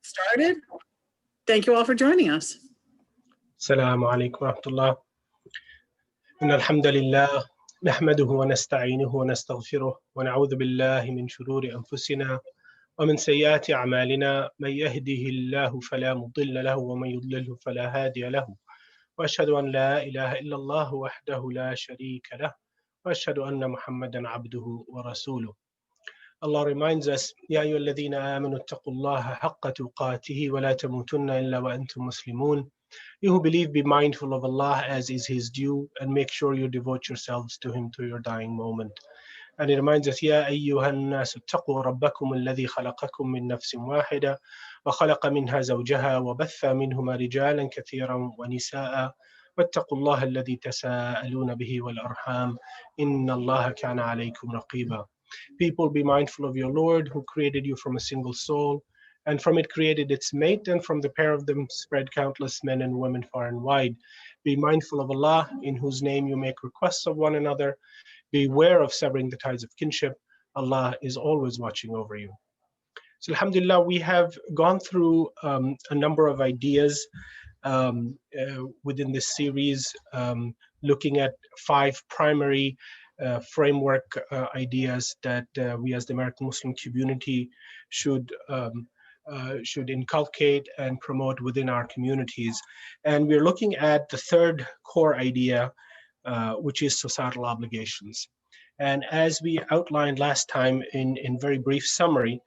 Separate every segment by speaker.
Speaker 1: Started. Thank you all for joining us.
Speaker 2: السلام عليكم ورحمة الله. إن الحمد لله نحمده ونستعينه ونستغفره ونعوذ بالله من شرور أنفسنا ومن سيئات أعمالنا من يهده الله فلا مضل له ومن يضلله فلا هادي له وأشهد أن لا إله إلا الله وحده لا شريك له وأشهد أن محمدا عبده ورسوله. Allah reminds us, يا أيها الذين آمنوا اتقوا الله حق تقاته ولا تموتن إلا وأنتم مسلمون. You who believe, be mindful of Allah as is His due, and make sure you devote yourselves to Him to your dying moment. And it reminds us, يا أيها الناس اتقوا ربكم الذي خلقكم من نفس واحدة وخلق منها زوجها وبث منهما رجالا كثيرا ونساء واتقوا الله الذي تساءلون به والأرحام إن الله كان عليكم رقيبا. People, be mindful of your Lord who created you from a single soul, and from it created its mate, and from the pair of them spread countless men and women far and wide. Be mindful of Allah, in whose name you make requests of one another. Beware of severing the ties of kinship. Allah is always watching over you. So alhamdulillah, we have gone through a number of ideas within this series, looking at 5 primary framework ideas that we as the American Muslim community should inculcate and promote within our communities. And we're looking at the 3rd core idea, which is societal obligations. And as we outlined last time in very brief summary,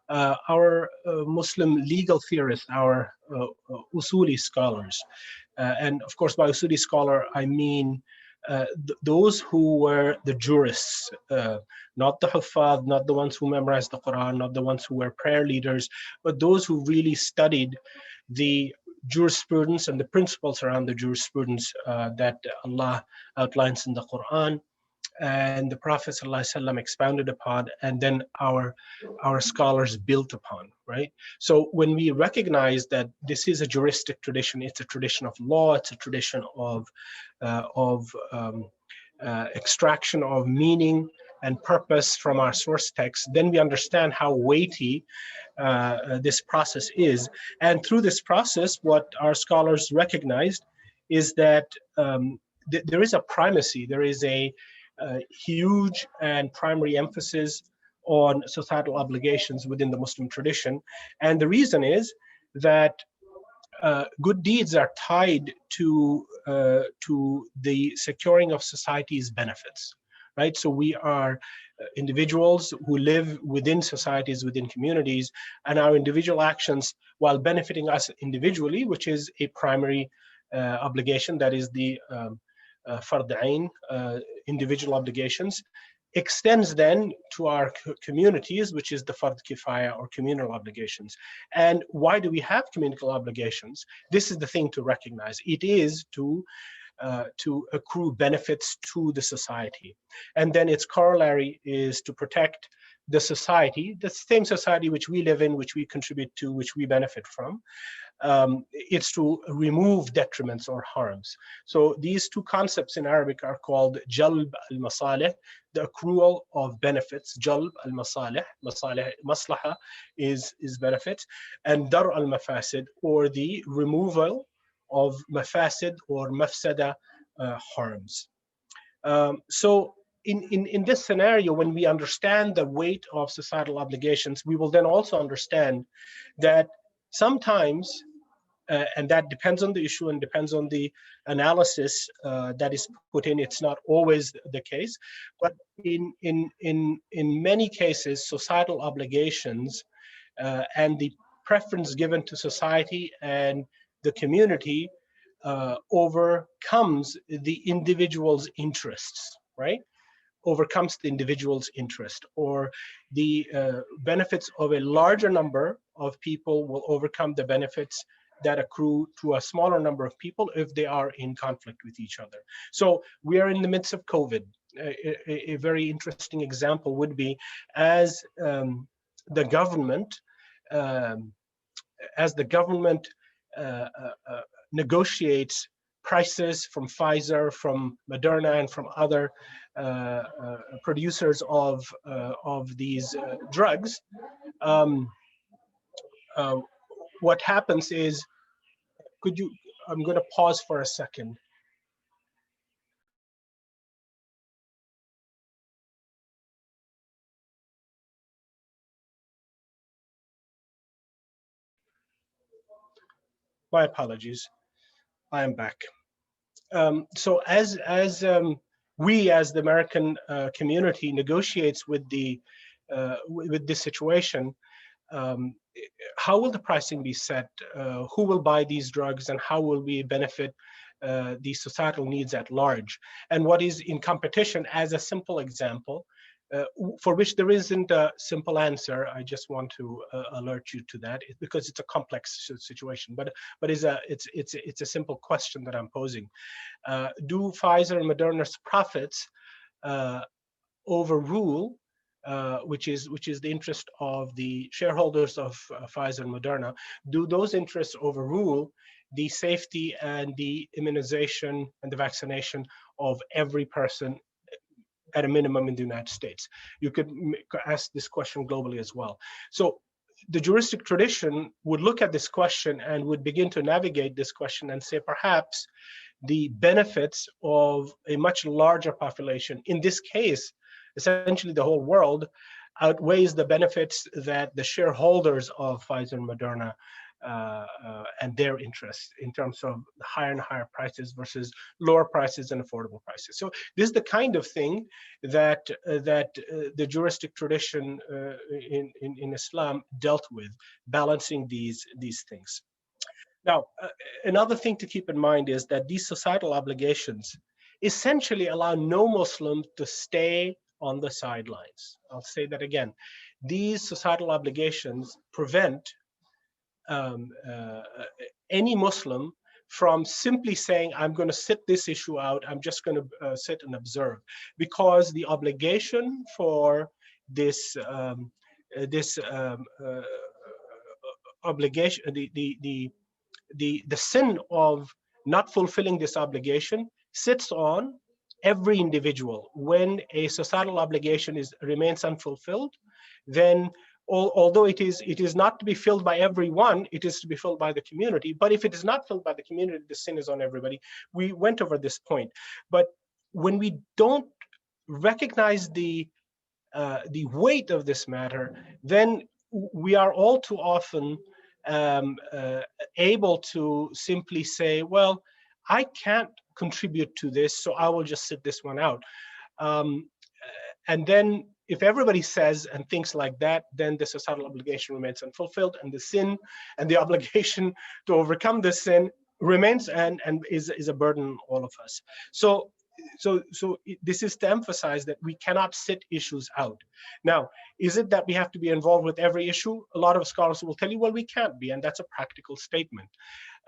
Speaker 2: our Muslim legal theorists, our usuli scholars, and of course by usuli scholar I mean those who were the jurists, not the huffaz, not the ones who memorized the Quran, not the ones who were prayer leaders, but those who really studied the jurisprudence and the principles around the jurisprudence that Allah outlines in the Quran and the Prophet ﷺ expounded upon, and then our scholars built upon, right? So when we recognize that this is a juristic tradition, it's a tradition of law, it's a tradition of extraction of meaning and purpose from our source text, then we understand how weighty this process is. And through this process, what our scholars recognized is that there is a primacy, there is a huge and primary emphasis on societal obligations within the Muslim tradition. And the reason is that good deeds are tied to the securing of society's benefits, right? So we are individuals who live within societies, within communities, and our individual actions, while benefiting us individually, which is a primary obligation, that is the fard ain, individual obligations, extends then to our communities, which is the fard kifaya or communal obligations. And why do we have communal obligations? This is the thing to recognize. It is to accrue benefits to the society. And then its corollary is to protect the society, the same society which we live in, which we contribute to, which we benefit from. It's to remove detriments or harms. So these 2 concepts in Arabic are called jalb al-masalih, the accrual of benefits. Jalb al-masalih, maslaha is benefits, and dar al-mafasid, or the removal of mafasid or mafsada, harms. So in this scenario, when we understand the weight of societal obligations, we will then also understand that sometimes, and that depends on the issue and depends on the analysis that is put in, it's not always the case, but in many cases, societal obligations and the preference given to society and the community overcomes the individual's interests, right? Overcomes the individual's interest, or the benefits of a larger number of people will overcome the benefits that accrue to a smaller number of people if they are in conflict with each other. So we are in the midst of COVID. A very interesting example would be as the government negotiates prices from Pfizer, from Moderna, and from other producers of these drugs. what happens is, I'm going to pause for a second. My apologies. I am back. So as we, as the American community, negotiates with with this situation, um, how will the pricing be set? Who will buy these drugs, and how will we benefit the societal needs at large? And what is in competition, as a simple example, for which there isn't a simple answer. I just want to alert you to that, because it's a complex situation. But it's a simple question that I'm posing. Do Pfizer and Moderna's profits overrule, which is the interest of the shareholders of Pfizer and Moderna? Do those interests overrule the safety and the immunization and the vaccination of every person, at a minimum, in the United States? You could ask this question globally as well. So the juristic tradition would look at this question and would begin to navigate this question and say, perhaps the benefits of a much larger population, in this case, essentially the whole world, outweighs the benefits that the shareholders of Pfizer and Moderna and their interests, in terms of higher and higher prices versus lower prices and affordable prices. So this is the kind of thing that the juristic tradition in Islam dealt with, balancing these things. Now, another thing to keep in mind is that these societal obligations essentially allow no Muslim to stay on the sidelines. I'll say that again. These societal obligations prevent any Muslim from simply saying, I'm going to sit this issue out, I'm just going to sit and observe, because the obligation for this obligation, the sin of not fulfilling this obligation sits on every individual. When a societal obligation remains unfulfilled, then although it is not to be filled by everyone, it is to be filled by the community. But if it is not filled by the community, the sin is on everybody. We went over this point. But when we don't recognize the weight of this matter, then we are all too often able to simply say, well, I can't contribute to this, so I will just sit this one out. And then if everybody says and thinks like that, then the societal obligation remains unfulfilled, and the sin and the obligation to overcome the sin remains and is a burden on all of us. So this is to emphasize that we cannot sit issues out. Now, is it that we have to be involved with every issue? A lot of scholars will tell you, well, we can't be, and that's a practical statement.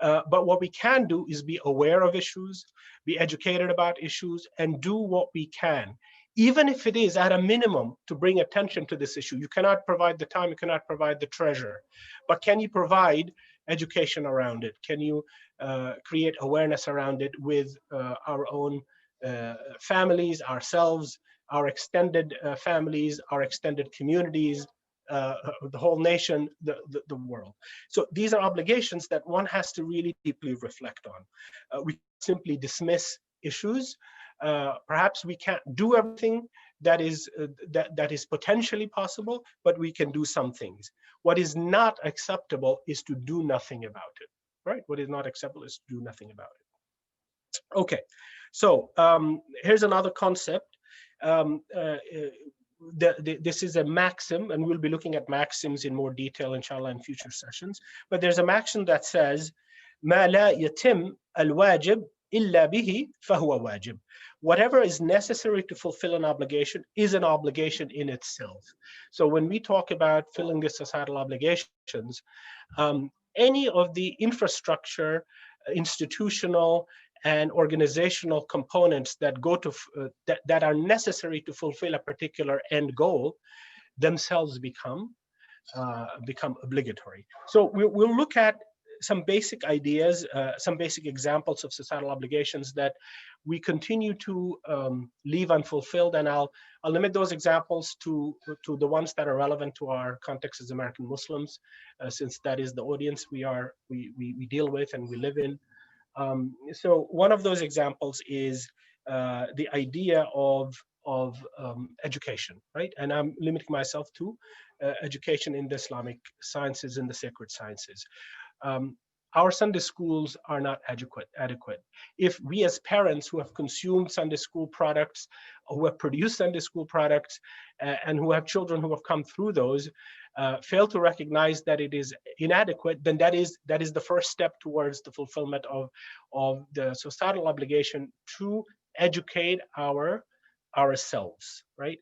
Speaker 2: But what we can do is be aware of issues, be educated about issues, and do what we can, even if it is at a minimum to bring attention to this issue. You cannot provide the time, you cannot provide the treasure, but can you provide education around it? Can you create awareness around it with our own families, ourselves, our extended families, our extended communities, the whole nation, the world. So these are obligations that one has to really deeply reflect on. We simply dismiss issues. Perhaps we can't do everything that is potentially possible, but we can do some things. What is not acceptable is to do nothing about it, right? What is not acceptable is to do nothing about it. Okay, so here's another concept. This is a maxim, and we'll be looking at maxims in more detail, inshallah, in future sessions. But there's a maxim that says, "ما لا يتم الواجب إلا به فهو واجب." Whatever is necessary to fulfill an obligation is an obligation in itself. So when we talk about filling the societal obligations, any of the infrastructure, institutional, and organizational components that go to that are necessary to fulfill a particular end goal themselves become obligatory. So we'll look at some basic ideas, some basic examples of societal obligations that we continue to leave unfulfilled, and I'll limit those examples to the ones that are relevant to our context as American Muslims, since that is the audience we deal with and we live in. So one of those examples is the idea of education, right? And I'm limiting myself to education in the Islamic sciences and the sacred sciences. Our Sunday schools are not adequate. If we as parents who have consumed Sunday school products, who have produced Sunday school products, and who have children who have come through those, fail to recognize that it is inadequate, then that is the first step towards the fulfillment of the societal obligation to educate ourselves, right?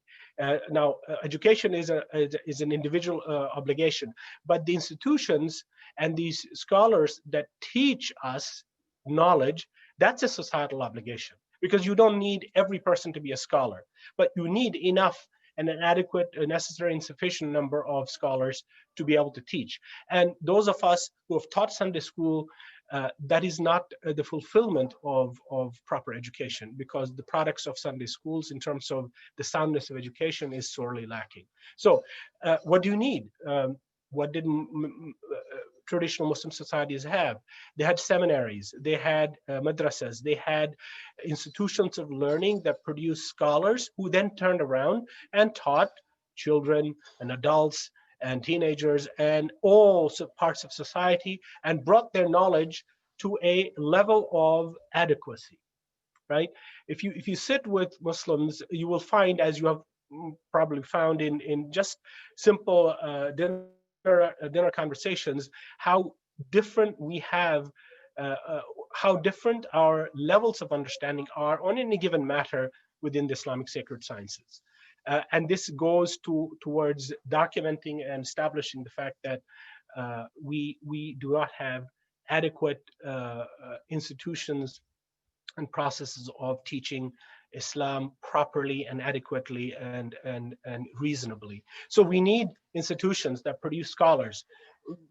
Speaker 2: Now, education is an individual obligation, but the institutions and these scholars that teach us knowledge, that's a societal obligation, because you don't need every person to be a scholar, but you need enough and an adequate, necessary, and sufficient number of scholars to be able to teach. And those of us who have taught Sunday school, that is not the fulfillment of proper education, because the products of Sunday schools in terms of the soundness of education is sorely lacking. So what do you need? What did traditional Muslim societies have? They had seminaries, they had madrasas, they had institutions of learning that produced scholars who then turned around and taught children and adults and teenagers and all parts of society, and brought their knowledge to a level of adequacy, right? If you sit with Muslims, you will find, as you have probably found in just simple dinner conversations, how different we have, how different our levels of understanding are on any given matter within the Islamic sacred sciences. And this goes towards documenting and establishing the fact that we do not have adequate institutions and processes of teaching Islam properly and adequately and reasonably. So we need institutions that produce scholars.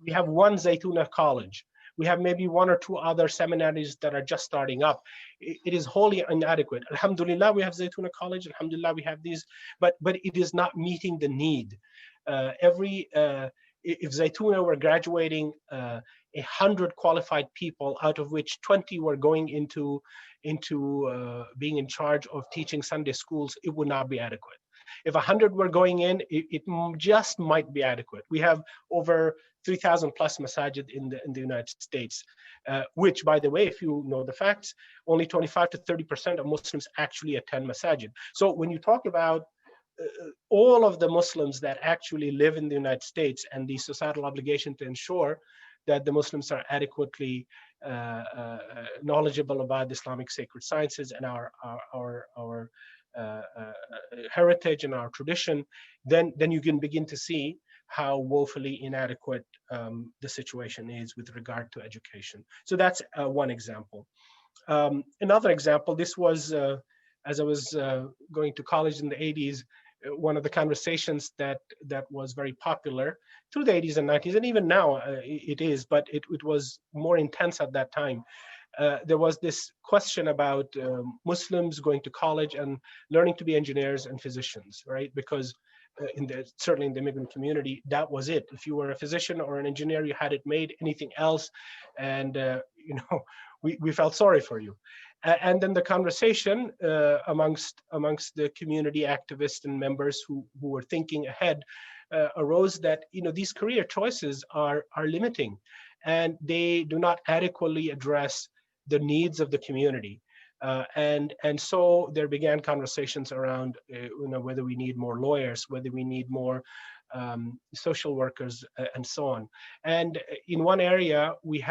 Speaker 2: We have one Zaytuna college. We have maybe one or two other seminaries that are just starting up. It is wholly inadequate. Alhamdulillah, we have Zaytuna College. Alhamdulillah, we have these, but it is not meeting the need. If Zaytuna were graduating 100 qualified people, out of which 20 were going into being in charge of teaching Sunday schools, it would not be adequate. If 100 were going in, it just might be adequate. We have over 3,000 plus masajid in the United States, which, by the way, if you know the facts, only 25 to 30% of Muslims actually attend masajid. So when you talk about all of the Muslims that actually live in the United States and the societal obligation to ensure that the Muslims are adequately knowledgeable about the Islamic sacred sciences and our heritage and our tradition, then you can begin to see how woefully inadequate the situation is with regard to education. So that's one example. Another example, this was as I was going to college in the 80s, one of the conversations that was very popular through the 80s and 90s, and even now it is, but it was more intense at that time. There was this question about Muslims going to college and learning to be engineers and physicians, right? Because certainly in the immigrant community, that was it. If you were a physician or an engineer, you had it made. Anything else, and we felt sorry for you. And then the conversation amongst the community activists and members who were thinking ahead arose that these career choices are limiting, and they do not adequately address the needs of the community. And so there began conversations around whether we need more lawyers, whether we need more social workers, and so on. And in one area we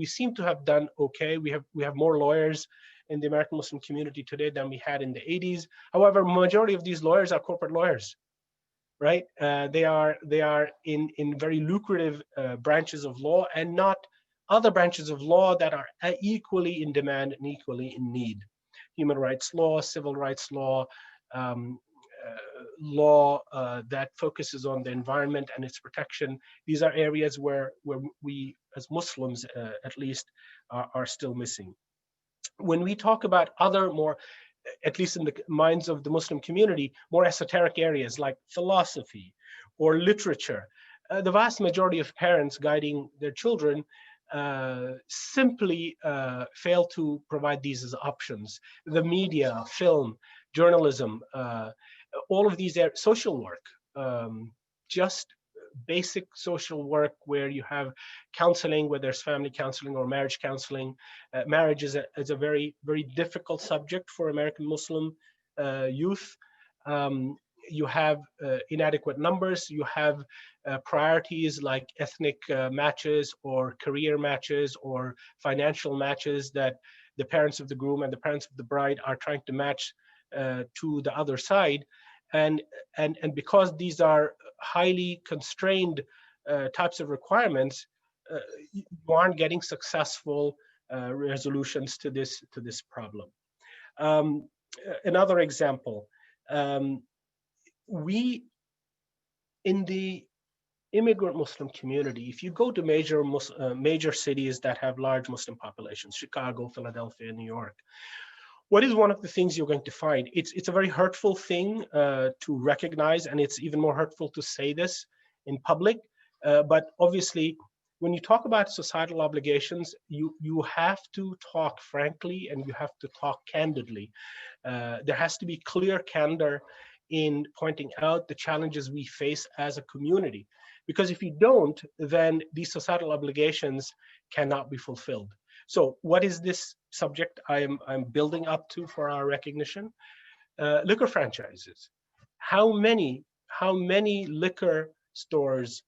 Speaker 2: seem to have done okay. We have more lawyers in the American Muslim community today than we had in the 80s. However, majority of these lawyers are corporate lawyers, right? They are in very lucrative branches of law, and not other branches of law that are equally in demand and equally in need. Human rights law, civil rights law, law that focuses on the environment and its protection. These are areas where we, as Muslims at least, are still missing. When we talk about other more, at least in the minds of the Muslim community, more esoteric areas like philosophy or literature, the vast majority of parents guiding their children simply fail to provide these as options. The media, film, journalism, all of these social work, just basic social work where you have counseling, whether it's family counseling or marriage counseling. Marriage is a very, very difficult subject for American Muslim youth. You have inadequate numbers, you have priorities like ethnic matches or career matches or financial matches that the parents of the groom and the parents of the bride are trying to match to the other side. And because these are highly constrained types of requirements, you aren't getting successful resolutions to this problem. Another example, we in the immigrant Muslim community, if you go to major cities that have large Muslim populations, Chicago, Philadelphia, New York, what is one of the things you're going to find? It's a very hurtful thing to recognize, and it's even more hurtful to say this in public. But obviously, when you talk about societal obligations, you have to talk frankly and you have to talk candidly. There has to be clear candor in pointing out the challenges we face as a community. Because if you don't, then these societal obligations cannot be fulfilled. So what is this subject I'm building up to for our recognition? Liquor franchises. How many liquor stores,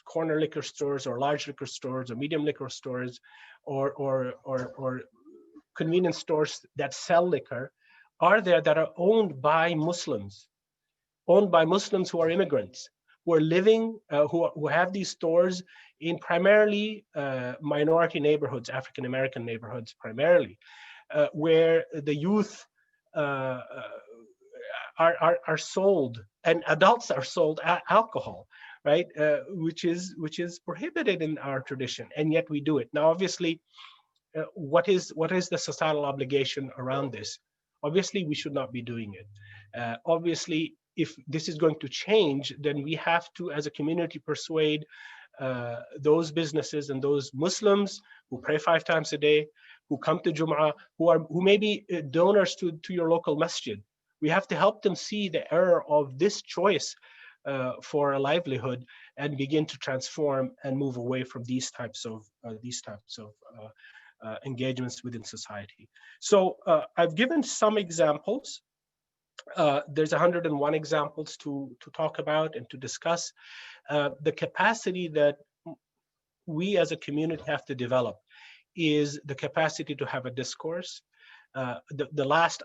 Speaker 2: corner liquor stores or large liquor stores or medium liquor stores or convenience stores that sell liquor are there that are owned by Muslims who are immigrants, who are living, who have these stores in primarily minority neighborhoods, African American neighborhoods primarily, where the youth are sold and adults are sold alcohol, right? Which is prohibited in our tradition, and yet we do it. Now, obviously, what is the societal obligation around this? Obviously, we should not be doing it. Obviously, if this is going to change, then we have to, as a community, persuade those businesses and those Muslims who pray 5 times a day, who come to Jum'ah, who may be donors to your local masjid. We have to help them see the error of this choice for a livelihood and begin to transform and move away from these types of engagements within society. So I've given some examples. There's 101 examples to talk about and to discuss. The capacity that we as a community have to develop is the capacity to have a discourse. The last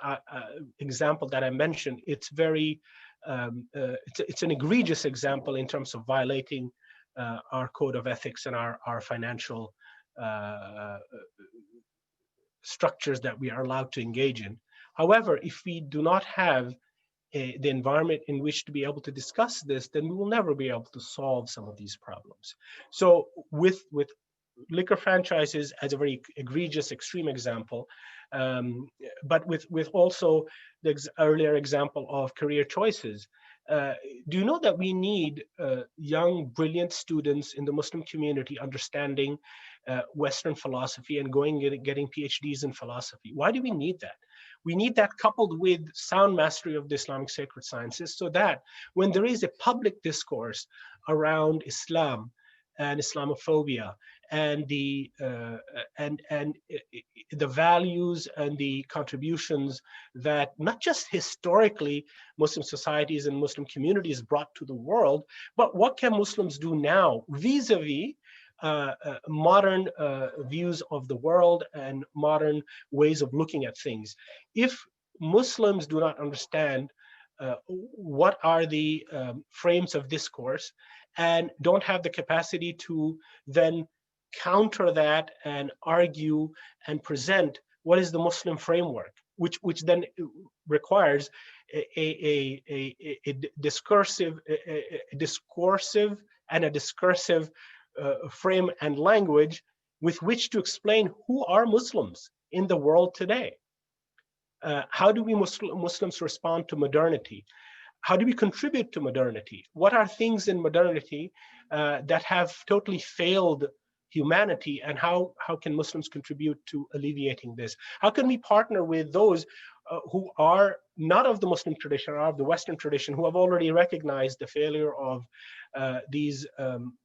Speaker 2: example that I mentioned, it's very, it's an egregious example in terms of violating our code of ethics and our financial structures that we are allowed to engage in. However, if we do not have the environment in which to be able to discuss this, then we will never be able to solve some of these problems. So with liquor franchises as a very egregious, extreme example, but with also the earlier example of career choices, do you know that we need young, brilliant students in the Muslim community understanding Western philosophy and getting PhDs in philosophy? Why do we need that? We need that coupled with sound mastery of the Islamic sacred sciences, so that when there is a public discourse around Islam and Islamophobia and the values and the contributions that not just historically Muslim societies and Muslim communities brought to the world, but what can Muslims do now vis-a-vis modern views of the world and modern ways of looking at things. If Muslims do not understand what are the frames of discourse and don't have the capacity to then counter that and argue and present what is the Muslim framework, which then requires discursive, and a discursive frame and language with which to explain who are Muslims in the world today. How do we Muslims respond to modernity? How do we contribute to modernity? What are things in modernity that have totally failed humanity, and how can Muslims contribute to alleviating this? How can we partner with those who are not of the Muslim tradition or of the Western tradition, who have already recognized the failure of these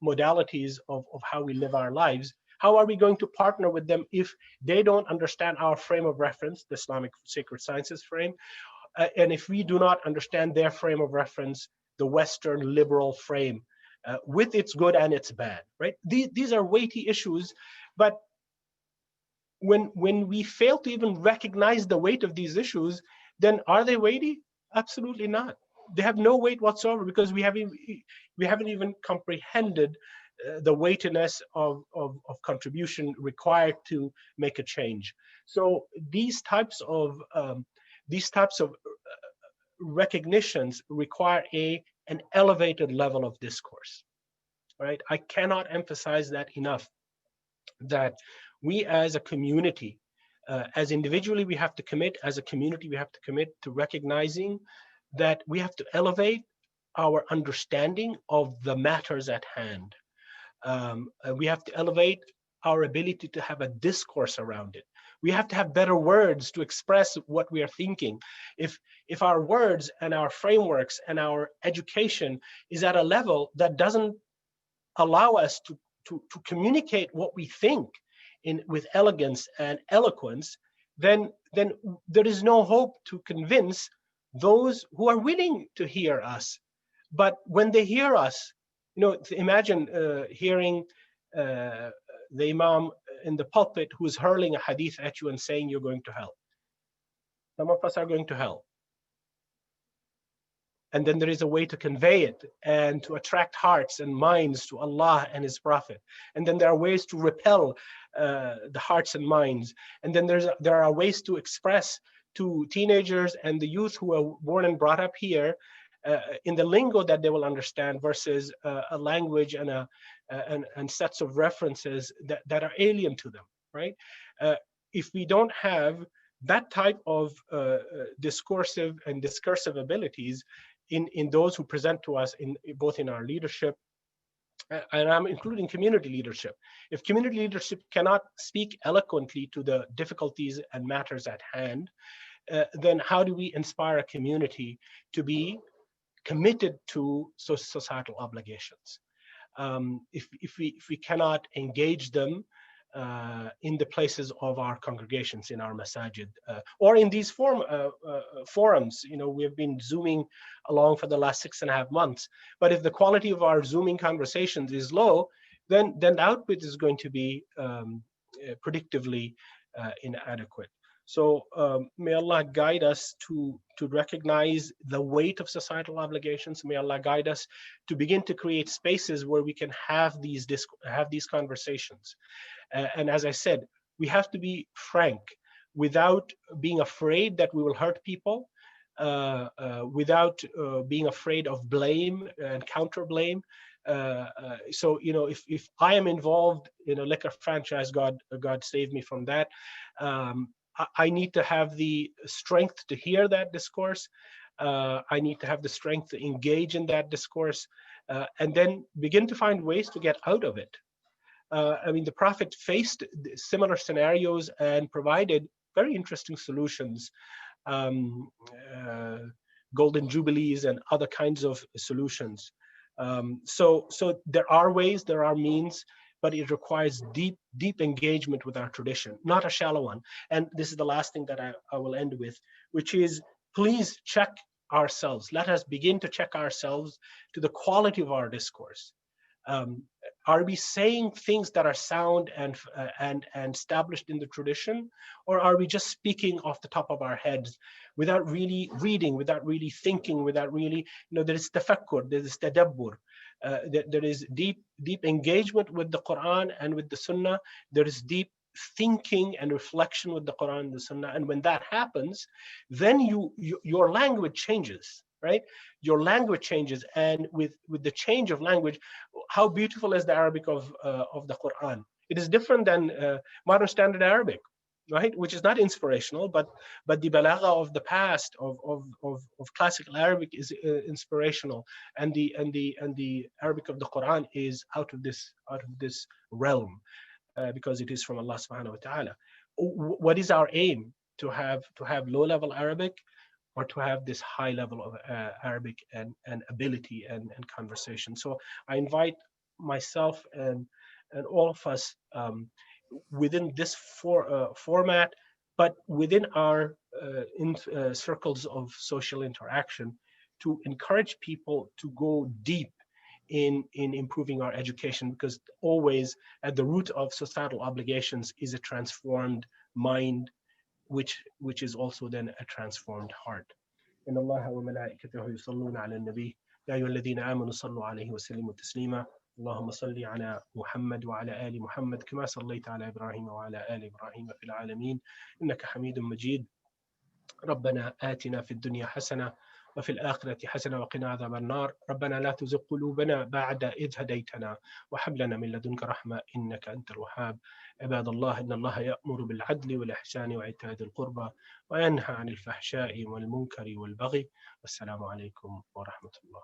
Speaker 2: modalities of how we live our lives? How are we going to partner with them if they don't understand our frame of reference, the Islamic sacred sciences frame, and if we do not understand their frame of reference, the Western liberal frame, with its good and its bad, right? These are weighty issues, but when we fail to even recognize the weight of these issues, then are they weighty? Absolutely not. They have no weight whatsoever, because we haven't even comprehended the weightiness of contribution required to make a change. So these types of recognitions require an elevated level of discourse, right? I cannot emphasize that enough, that we as a community, as individually we have to commit, as a community we have to commit to recognizing that we have to elevate our understanding of the matters at hand. We have to elevate our ability to have a discourse around it. We have to have better words to express what we are thinking. If our words and our frameworks and our education is at a level that doesn't allow us to communicate what we think with elegance and eloquence, then there is no hope to convince those who are willing to hear us. But when they hear us, imagine hearing the Imam in the pulpit who's hurling a hadith at you and saying you're going to hell. Some of us are going to hell. And then there is a way to convey it and to attract hearts and minds to Allah and His Prophet. And then there are ways to repel the hearts and minds. And then there are ways to express to teenagers and the youth who are born and brought up here in the lingo that they will understand, versus a language and sets of references that are alien to them, right? If we don't have that type of discursive abilities in those who present to us, both in our leadership, and I'm including community leadership. If community leadership cannot speak eloquently to the difficulties and matters at hand, then how do we inspire a community to be committed to societal obligations? If we cannot engage them in the places of our congregations, in our masajid, or in these forums. We have been Zooming along for the last 6.5 months. But if the quality of our Zooming conversations is low, then the output is going to be predictively inadequate. So may Allah guide us to recognize the weight of societal obligations. May Allah guide us to begin to create spaces where we can have these conversations. And as I said, we have to be frank without being afraid that we will hurt people, without being afraid of blame and counter blame. So if I am involved in a liquor franchise, God save me from that. I need to have the strength to hear that discourse. I need to have the strength to engage in that discourse, and then begin to find ways to get out of it. The Prophet faced similar scenarios and provided very interesting solutions, golden jubilees and other kinds of solutions. So there are ways, there are means, but it requires deep engagement with our tradition, not a shallow one. And this is the last thing that I will end with, which is, please check ourselves. Let us begin to check ourselves to the quality of our discourse. Are we saying things that are sound and established in the tradition, or are we just speaking off the top of our heads without really reading, without really thinking, without really, there is tafakkur, there is tadabbur, there is deep engagement with the Quran and with the Sunnah. There is deep thinking and reflection with the Quran and the Sunnah. And when that happens, then your language changes, right? Your language changes, and with the change of language, how beautiful is the Arabic of the Quran? It is different than modern standard Arabic, right? Which is not inspirational, but the balagha of the past of classical Arabic is inspirational, and the Arabic of the Quran is out of this realm, because it is from Allah subhanahu wa ta'ala. What is our aim? To have low level Arabic, or to have this high level of Arabic and ability and conversation? So I invite myself and all of us, within this format, but within our circles of social interaction, to encourage people to go deep in improving our education, because always at the root of societal obligations is a transformed mind, which is also then a transformed heart. إن الله وملائكته يصلون على النبي يا أيها الذين آمنوا صلوا عليه وسلموا تسليما اللهم صل على محمد وعلى آل محمد كما صليت على إبراهيم وعلى آل إبراهيم في العالمين إنك حميد مجيد ربنا آتنا في الدنيا حسنة وفي الآخرة حسنة وقنا عذاب النار ربنا لا تزغ قلوبنا بعد إذ هديتنا وهب لنا من لدنك رحمة إنك أنت الوهاب عباد الله إن الله يأمر بالعدل والإحسان وإيتاء ذي القربى وينهى عن الفحشاء والمنكر والبغي والسلام عليكم ورحمة الله.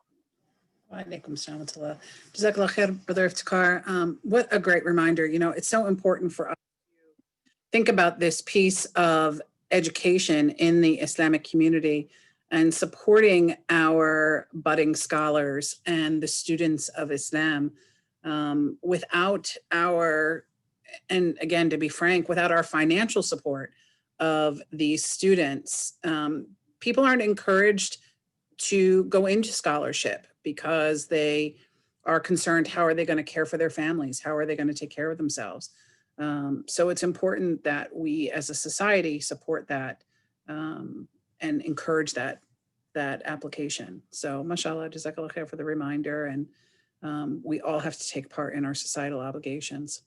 Speaker 1: Walaikum salam wa rahmatullah. Jazakallah khair, Brother Iftekhar. What a great reminder. You know, it's so important for us to think about this piece of education in the Islamic community and supporting our budding scholars and the students of Islam. Without our, and again, to be frank, without our financial support of these students, people aren't encouraged to go into scholarship because they are concerned, how are they going to care for their families? How are they going to take care of themselves? So it's important that we as a society support that and encourage that application. So mashallah, jazakallah khair for the reminder. And we all have to take part in our societal obligations.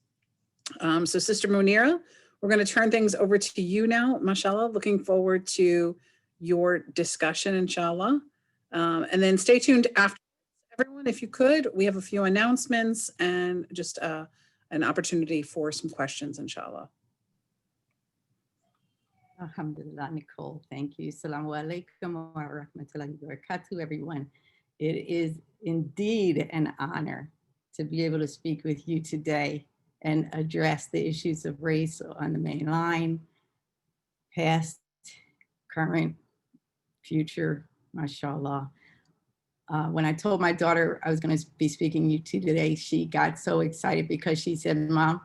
Speaker 1: So Sister Muneera, we're going to turn things over to you now, mashallah. Looking forward to your discussion, inshallah. And then stay tuned after, everyone, if you could. We have a few announcements and just an opportunity for some questions, inshallah.
Speaker 3: Alhamdulillah, Nicole, thank you. Assalamu alaikum wa rahmatullahi wa barakatuh, everyone. It is indeed an honor to be able to speak with you today and address the issues of race on the main line, past, current, future, mashallah. When I told my daughter I was going to be speaking to you today, she got so excited because she said, Mom,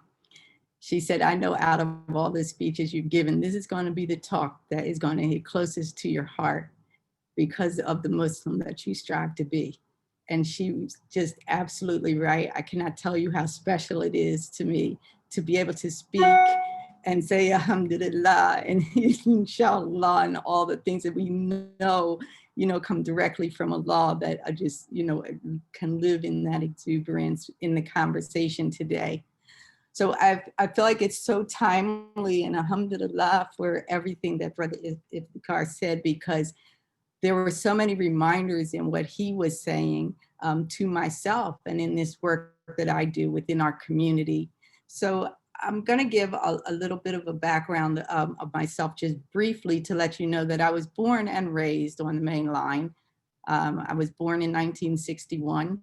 Speaker 3: she said, I know out of all the speeches you've given, this is going to be the talk that is going to hit closest to your heart because of the Muslim that you strive to be. And she was just absolutely right. I cannot tell you how special it is to me to be able to speak and say alhamdulillah and inshallah and all the things that we know, come directly from Allah, that I just, can live in that exuberance in the conversation today. So I feel like it's so timely, and alhamdulillah for everything that Brother Iftekhar said, because there were so many reminders in what he was saying to myself and in this work that I do within our community. So I'm going to give a little bit of a background of myself just briefly to let you know that I was born and raised on the main line. I was born in 1961.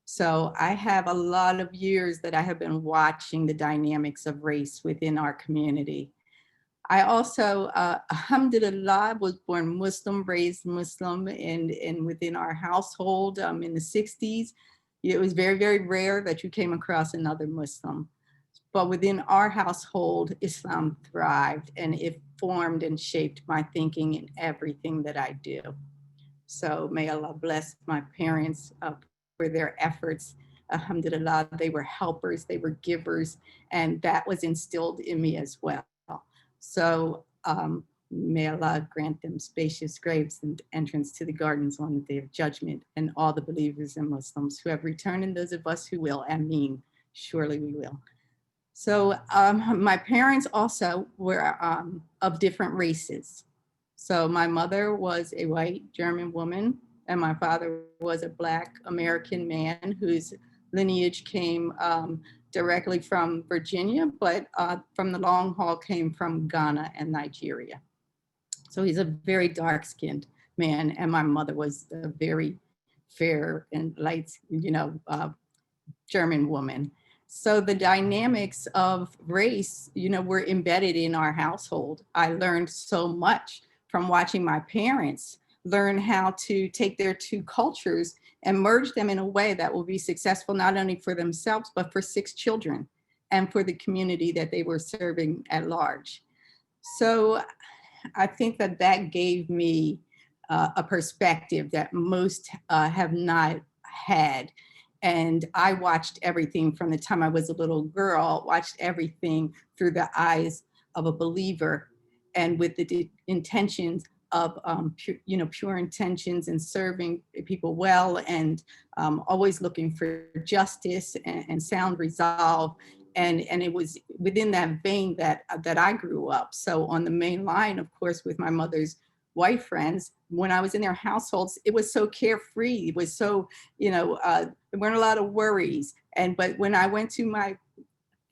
Speaker 3: So I have a lot of years that I have been watching the dynamics of race within our community. I also, alhamdulillah, was born Muslim, raised Muslim, and within our household in the 60s, it was very, very rare that you came across another Muslim. But within our household, Islam thrived, and it formed and shaped my thinking in everything that I do. So may Allah bless my parents for their efforts. Alhamdulillah, they were helpers, they were givers, and that was instilled in me as well. So may Allah grant them spacious graves and entrance to the gardens on the day of judgment, and all the believers and Muslims who have returned, and those of us who will, Ameen. Surely we will. So my parents also were of different races. So my mother was a white German woman, and my father was a Black American man whose lineage came directly from Virginia, but from the long haul came from Ghana and Nigeria. So he's a very dark-skinned man, and my mother was a very fair and light, German woman. So the dynamics of race, were embedded in our household. I learned so much from watching my parents learn how to take their two cultures and merge them in a way that will be successful not only for themselves, but for 6 children and for the community that they were serving at large. So I think that that gave me a perspective that most have not had. And I watched everything from the time I was a little girl, watched everything through the eyes of a believer and with the intentions of, pure intentions and serving people well, and always looking for justice and sound resolve. And it was within that vein that I grew up. So on the main line, of course, with my mother's white friends, when I was in their households, it was so carefree. It was so, there weren't a lot of worries. But when I went to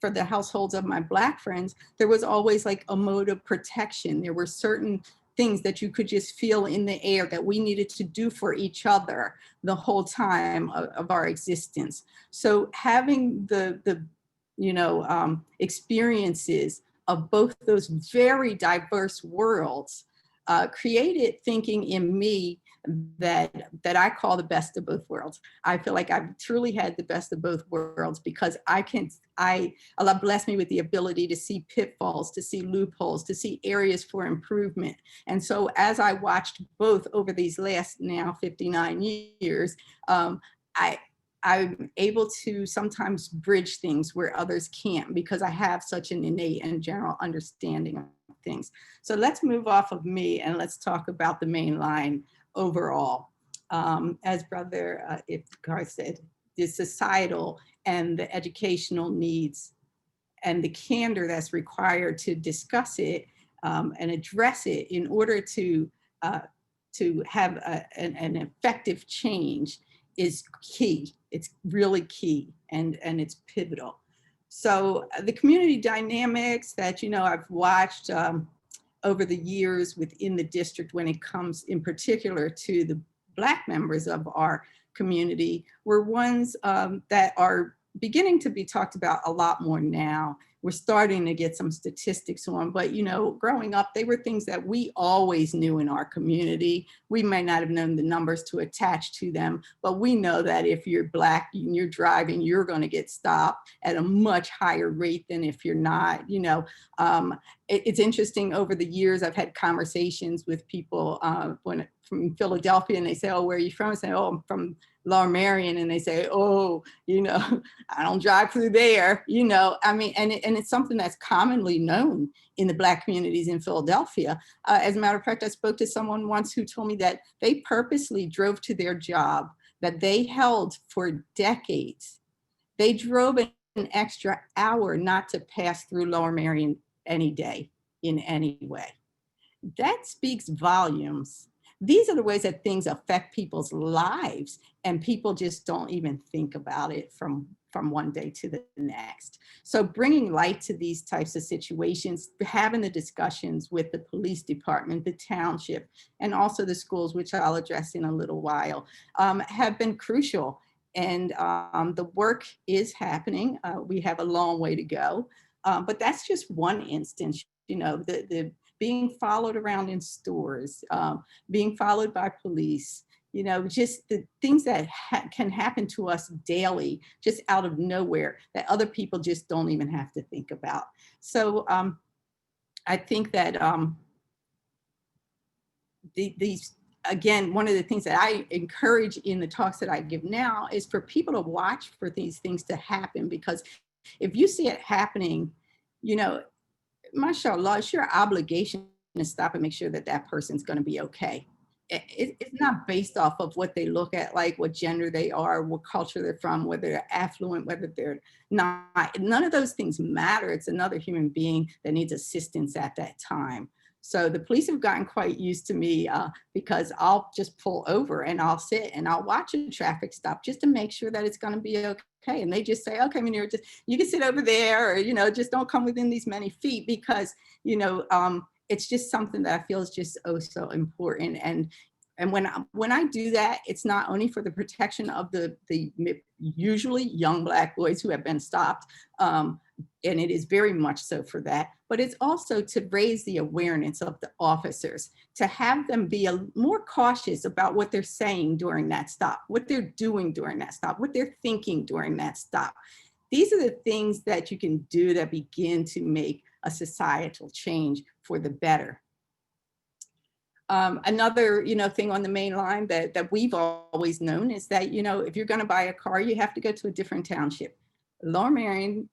Speaker 3: for the households of my Black friends, there was always like a mode of protection. There were certain things that you could just feel in the air that we needed to do for each other the whole time of our existence. So having the experiences of both those very diverse worlds created thinking in me that I call the best of both worlds. I feel like I've truly had the best of both worlds because Allah blessed me with the ability to see pitfalls, to see loopholes, to see areas for improvement. And so as I watched both over these last now 59 years, I'm able to sometimes bridge things where others can't because I have such an innate and general understanding of things. So let's move off of me and let's talk about the main line overall. As Brother Iftekhar said, the societal and the educational needs and the candor that's required to discuss it and address it in order to have an effective change is key. It's really key and it's pivotal. So the community dynamics that, I've watched over the years within the district when it comes in particular to the Black members of our community were ones that are beginning to be talked about a lot more now. We're starting to get some statistics on, but growing up, they were things that we always knew in our community. We may not have known the numbers to attach to them, but we know that if you're Black and you're driving, you're going to get stopped at a much higher rate than if you're not. It's interesting over the years, I've had conversations with people from Philadelphia, and they say, "Oh, where are you from?" I say, "Oh, I'm from Lower Marion," and they say, "Oh, I don't drive through there." And it's something that's commonly known in the Black communities in Philadelphia. As a matter of fact, I spoke to someone once who told me that they purposely drove to their job that they held for decades. They drove an extra hour not to pass through Lower Marion any day in any way. That speaks volumes. These are the ways that things affect people's lives, and people just don't even think about it from one day to the next. So bringing light to these types of situations, having the discussions with the police department, the township, and also the schools, which I'll address in a little while, have been crucial. And the work is happening. We have a long way to go, but that's just one instance. The being followed around in stores, being followed by police, just the things that can happen to us daily, just out of nowhere, that other people just don't even have to think about. So I think that these, again, one of the things that I encourage in the talks that I give now is for people to watch for these things to happen, because if you see it happening, mashallah, it's your obligation to stop and make sure that that person's going to be okay. it's not based off of what they look at, like what gender they are, what culture they're from, whether they're affluent, whether they're not. None of those things matter. It's another human being that needs assistance at that time. So the police have gotten quite used to me because I'll just pull over and I'll sit and I'll watch a traffic stop just to make sure that it's going to be okay. And they just say, okay, Muneera, just you can sit over there, or just don't come within these many feet, because it's just something that I feel is just oh so important. And when I do that, it's not only for the protection of the usually young Black boys who have been stopped, and it is very much so for that, but it's also to raise the awareness of the officers, to have them be more cautious about what they're saying during that stop, what they're doing during that stop, what they're thinking during that stop. These are the things that you can do that begin to make a societal change for the better. Another, thing on the main line that we've always known is that, if you're going to buy a car, you have to go to a different township. Lower Merion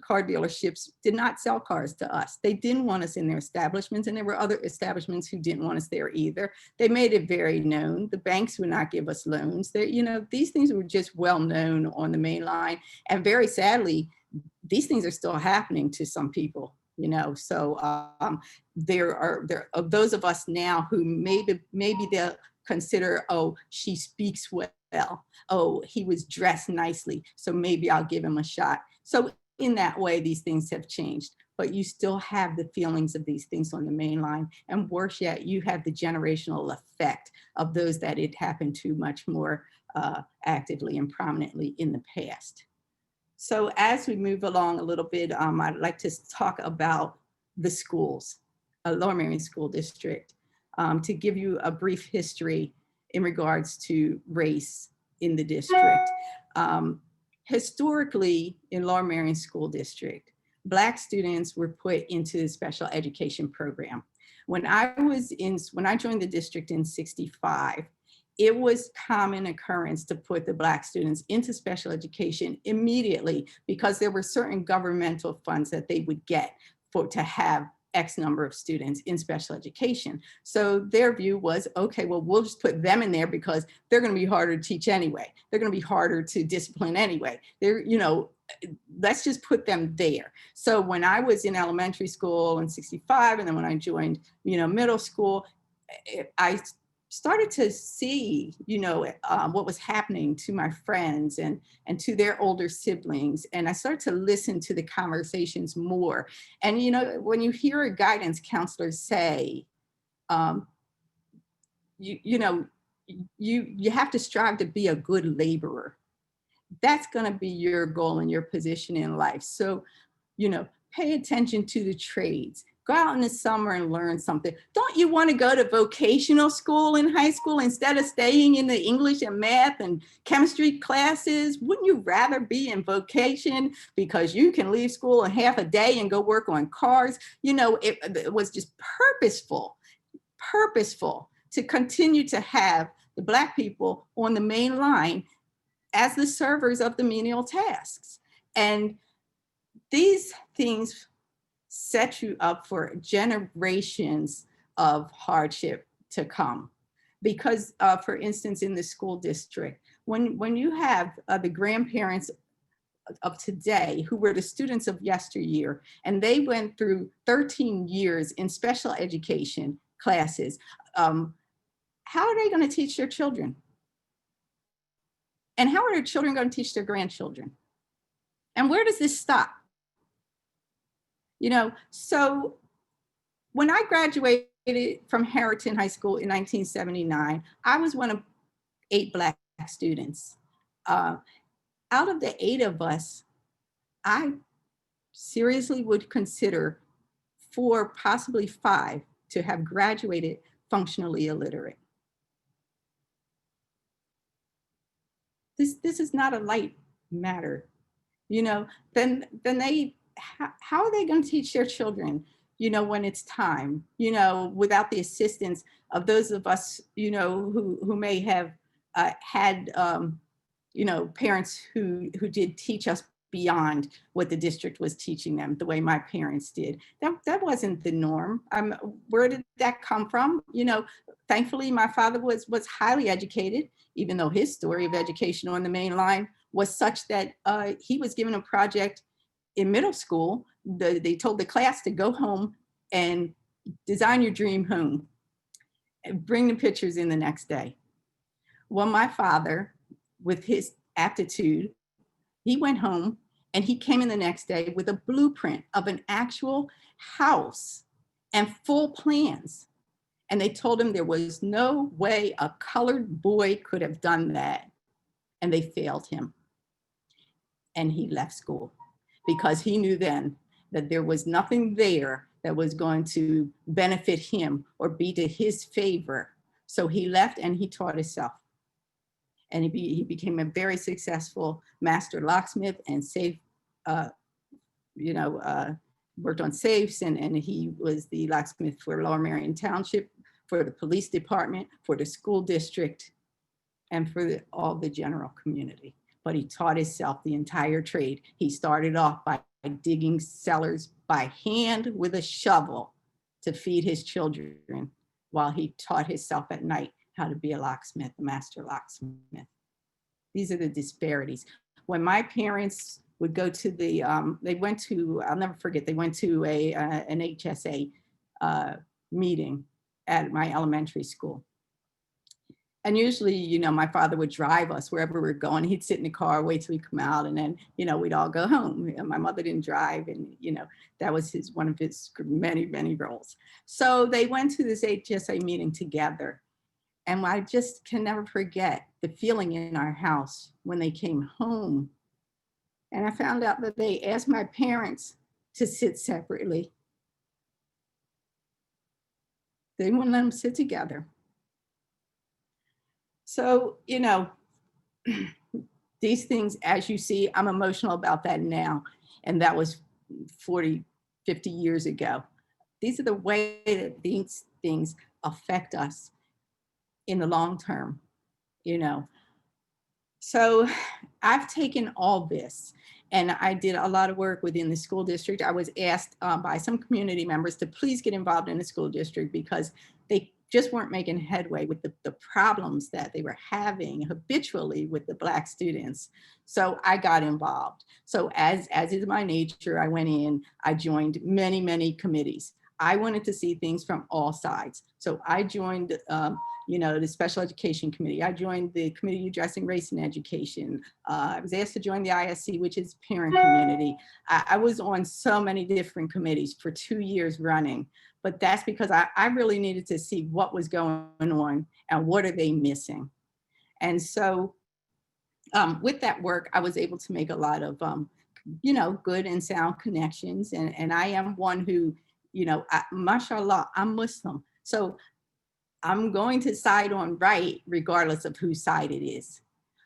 Speaker 3: car dealerships did not sell cars to us. They didn't want us in their establishments, and there were other establishments who didn't want us there either. They made it very known. The banks would not give us loans. These things were just well known on the main line, and very sadly, these things are still happening to some people. So there are those of us now who maybe they'll consider, oh, she speaks well, oh, he was dressed nicely, so maybe I'll give him a shot. So in that way, these things have changed, but you still have the feelings of these things on the main line. And worse yet, you have the generational effect of those that it happened to much more actively and prominently in the past. So as we move along a little bit, I'd like to talk about the schools, Lower Merion School District, to give you a brief history in regards to race in the district. Historically, in Lower Merion School District, Black students were put into the special education program. When I joined the district in '65, it was common occurrence to put the Black students into special education immediately, because there were certain governmental funds that they would get to have X number of students in special education. So their view was, okay, well, we'll just put them in there because they're going to be harder to teach anyway. They're going to be harder to discipline anyway. Let's just put them there. So when I was in elementary school in '65, and then when I joined, middle school, I started to see, what was happening to my friends and to their older siblings. And I started to listen to the conversations more. And, when you hear a guidance counselor say, you have to strive to be a good laborer. That's going to be your goal and your position in life. So, pay attention to the trades. Go out in the summer and learn something. Don't you want to go to vocational school in high school instead of staying in the English and math and chemistry classes? Wouldn't you rather be in vocation because you can leave school in half a day and go work on cars? It was just purposeful to continue to have the Black people on the main line as the servers of the menial tasks. And these things set you up for generations of hardship to come. Because, for instance, in the school district, when you have the grandparents of today who were the students of yesteryear, and they went through 13 years in special education classes, how are they going to teach their children? And how are their children going to teach their grandchildren? And where does this stop? So when I graduated from Harrington High School in 1979, I was one of 8 Black students. Out of the 8 of us, I seriously would consider 4, possibly 5, to have graduated functionally illiterate. This is not a light matter. Then they, how are they going to teach their children, when it's time, without the assistance of those of us, who may have had, parents who did teach us beyond what the district was teaching them, the way my parents did. That wasn't the norm. Where did that come from? You know, thankfully, my father was highly educated, even though his story of education on the main line was such that he was given a project in middle school. They told the class to go home and design your dream home and bring the pictures in the next day. Well, my father, with his aptitude, he went home and he came in the next day with a blueprint of an actual house and full plans. And they told him there was no way a colored boy could have done that. And they failed him. And he left school because he knew then that there was nothing there that was going to benefit him or be to his favor. So he left and he taught himself. And he became a very successful master locksmith and worked on safes, and he was the locksmith for Lower Merion Township, for the police department, for the school district, and for all the general community. But he taught himself the entire trade. He started off by digging cellars by hand with a shovel to feed his children while he taught himself at night how to be a locksmith, a master locksmith. These are the disparities. When my parents would go to they went to, I'll never forget, they went to an HSA meeting at my elementary school. And usually, you know, my father would drive us wherever we were going. He'd sit in the car, wait till we come out, and then, you know, we'd all go home. And my mother didn't drive, and, you know, that was one of his many, many roles. So they went to this HSA meeting together. And I just can never forget the feeling in our house when they came home. And I found out that they asked my parents to sit separately. They wouldn't let them sit together. So, you know, these things, as you see, I'm emotional about that now. And that was 40, 50 years ago. These are the way that these things affect us in the long term, you know. So I've taken all this, and I did a lot of work within the school district. I was asked by some community members to please get involved in the school district because they just weren't making headway with the problems that they were having habitually with the Black students. So I got involved. So as is my nature, I went in, I joined many, many committees. I wanted to see things from all sides. So I joined, you know, the special education committee. I joined the committee addressing race in education. I was asked to join the ISC, which is parent community. I was on so many different committees for 2 years running, but that's because I really needed to see what was going on and what are they missing. And so with that work, I was able to make a lot of, you know, good and sound connections. And I am one who, you know, mashallah, I'm Muslim. So I'm going to side on right, regardless of whose side it is.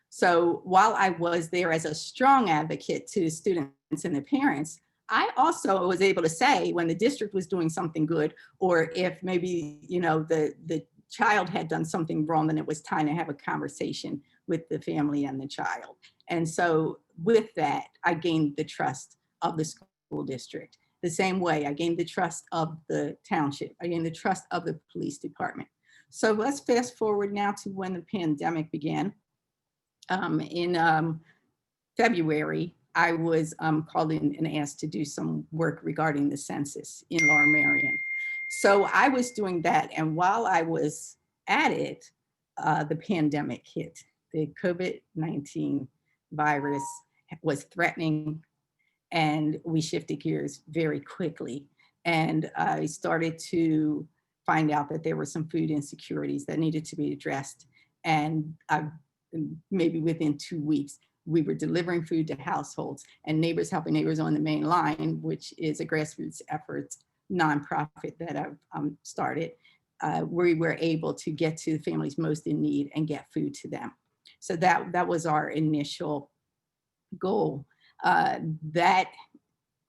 Speaker 3: So while I was there as a strong advocate to the students and the parents, I also was able to say when the district was doing something good, or if maybe, you know, the child had done something wrong, then it was time to have a conversation with the family and the child. And so with that, I gained the trust of the school district. The same way I gained the trust of the township. I gained the trust of the police department. So let's fast forward now to when the pandemic began. In February, I was called in and asked to do some work regarding the census in Lower Merion. So I was doing that, and while I was at it, the pandemic hit. The COVID-19 virus was threatening, and we shifted gears very quickly. And I started to find out that there were some food insecurities that needed to be addressed. And maybe within 2 weeks, we were delivering food to households, and Neighbors Helping Neighbors on the Main Line, which is a grassroots efforts nonprofit that I've started, we were able to get to the families most in need and get food to them. So that was our initial goal. That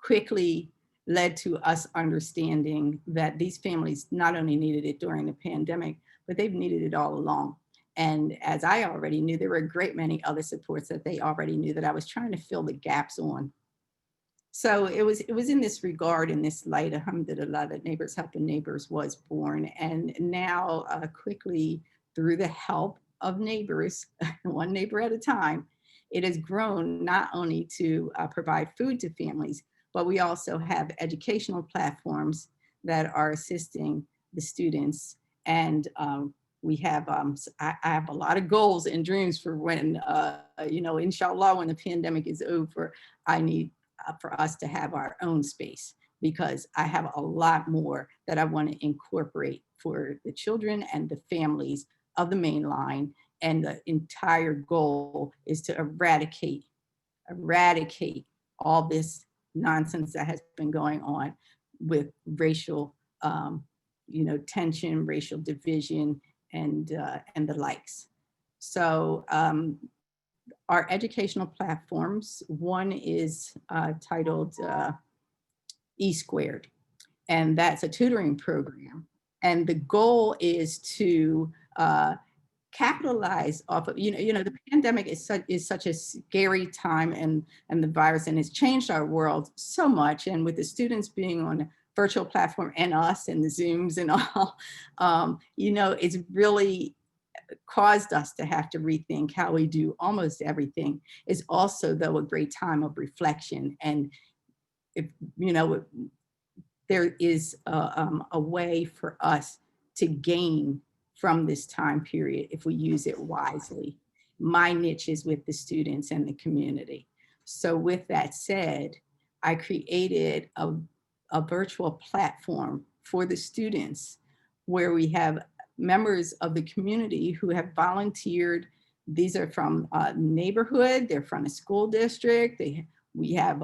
Speaker 3: quickly led to us understanding that these families not only needed it during the pandemic, but they've needed it all along. And as I already knew, there were a great many other supports that they already knew that I was trying to fill the gaps on. So it was in this regard, in this light, alhamdulillah, that Neighbors Helping Neighbors was born. And now quickly, through the help of neighbors, one neighbor at a time, it has grown not only to provide food to families, but we also have educational platforms that are assisting the students. And we have, I have a lot of goals and dreams for when, inshallah, when the pandemic is over, I need for us to have our own space, because I have a lot more that I want to incorporate for the children and the families of the main line. And the entire goal is to eradicate all this nonsense that has been going on with racial, tension, racial division, and the likes. So our educational platforms, one is titled E Squared, and that's a tutoring program. And the goal is to capitalize off of, the pandemic is such a scary time, and the virus, and it's changed our world so much. And with the students being on a virtual platform and us and the Zooms and all, it's really caused us to have to rethink how we do almost everything. Is also, though, a great time of reflection. And if there is a way for us to gain from this time period if we use it wisely. My niche is with the students and the community. So with that said, I created a virtual platform for the students where we have members of the community who have volunteered. These are from neighborhood, they're from a school district, we have